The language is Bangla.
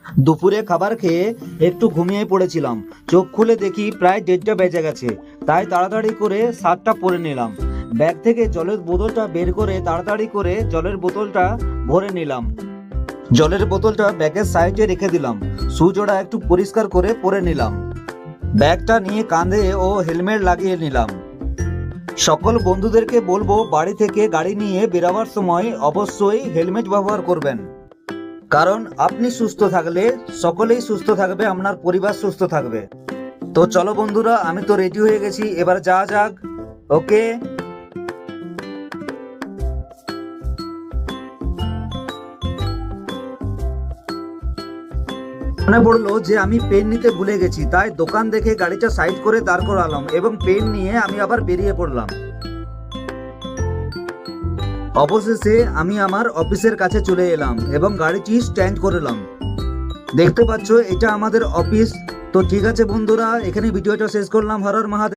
দুপুরে খাবার খেয়ে একটু ঘুমিয়ে পড়েছিলাম। চোখ খুলে দেখি প্রায় 1:30 বেজে গেছে। তাই তাড়াতাড়ি করে শার্টটা পরে নিলাম। ব্যাগ থেকে জলের বোতলটা বের করে তাড়াতাড়ি করে জলের বোতলটা ভরে নিলাম। জলের বোতলটা ব্যাগের সাইডে রেখে দিলাম। শু জোড়া একটু পরিষ্কার করে পরে নিলাম। ব্যাগটা নিয়ে কাঁধে ও হেলমেট লাগিয়ে নিলাম। সকল বন্ধুদেরকে বলবো বাড়ি থেকে গাড়ি নিয়ে বেরাবার সময় অবশ্যই হেলমেট ব্যবহার করবেন। কারণ আপনি সুস্থ থাকলে সকলেই সুস্থ থাকবে, আপনার পরিবার সুস্থ থাকবে। তো চলো বন্ধুরা, আমি তো রেডি হয়ে গেছি, এবার যাওয়া যাক। ওকে। মনে পড়লো যে আমি পেন নিতে ভুলে গেছি, তাই দোকান দেখে গাড়িটা সাইড করে দাঁড় করালাম এবং পেন নিয়ে আমি আবার বেরিয়ে পড়লাম। অবশেষে আমি আমার অফিসের কাছে চলে এলাম এবং গাড়িটি স্ট্যান্ড করলাম। দেখতে পাচ্ছ এটা আমাদের অফিস। তো ঠিক আছে বন্ধুরা, এখানে ভিডিওটা শেষ করলাম। হর হর মহাদেব।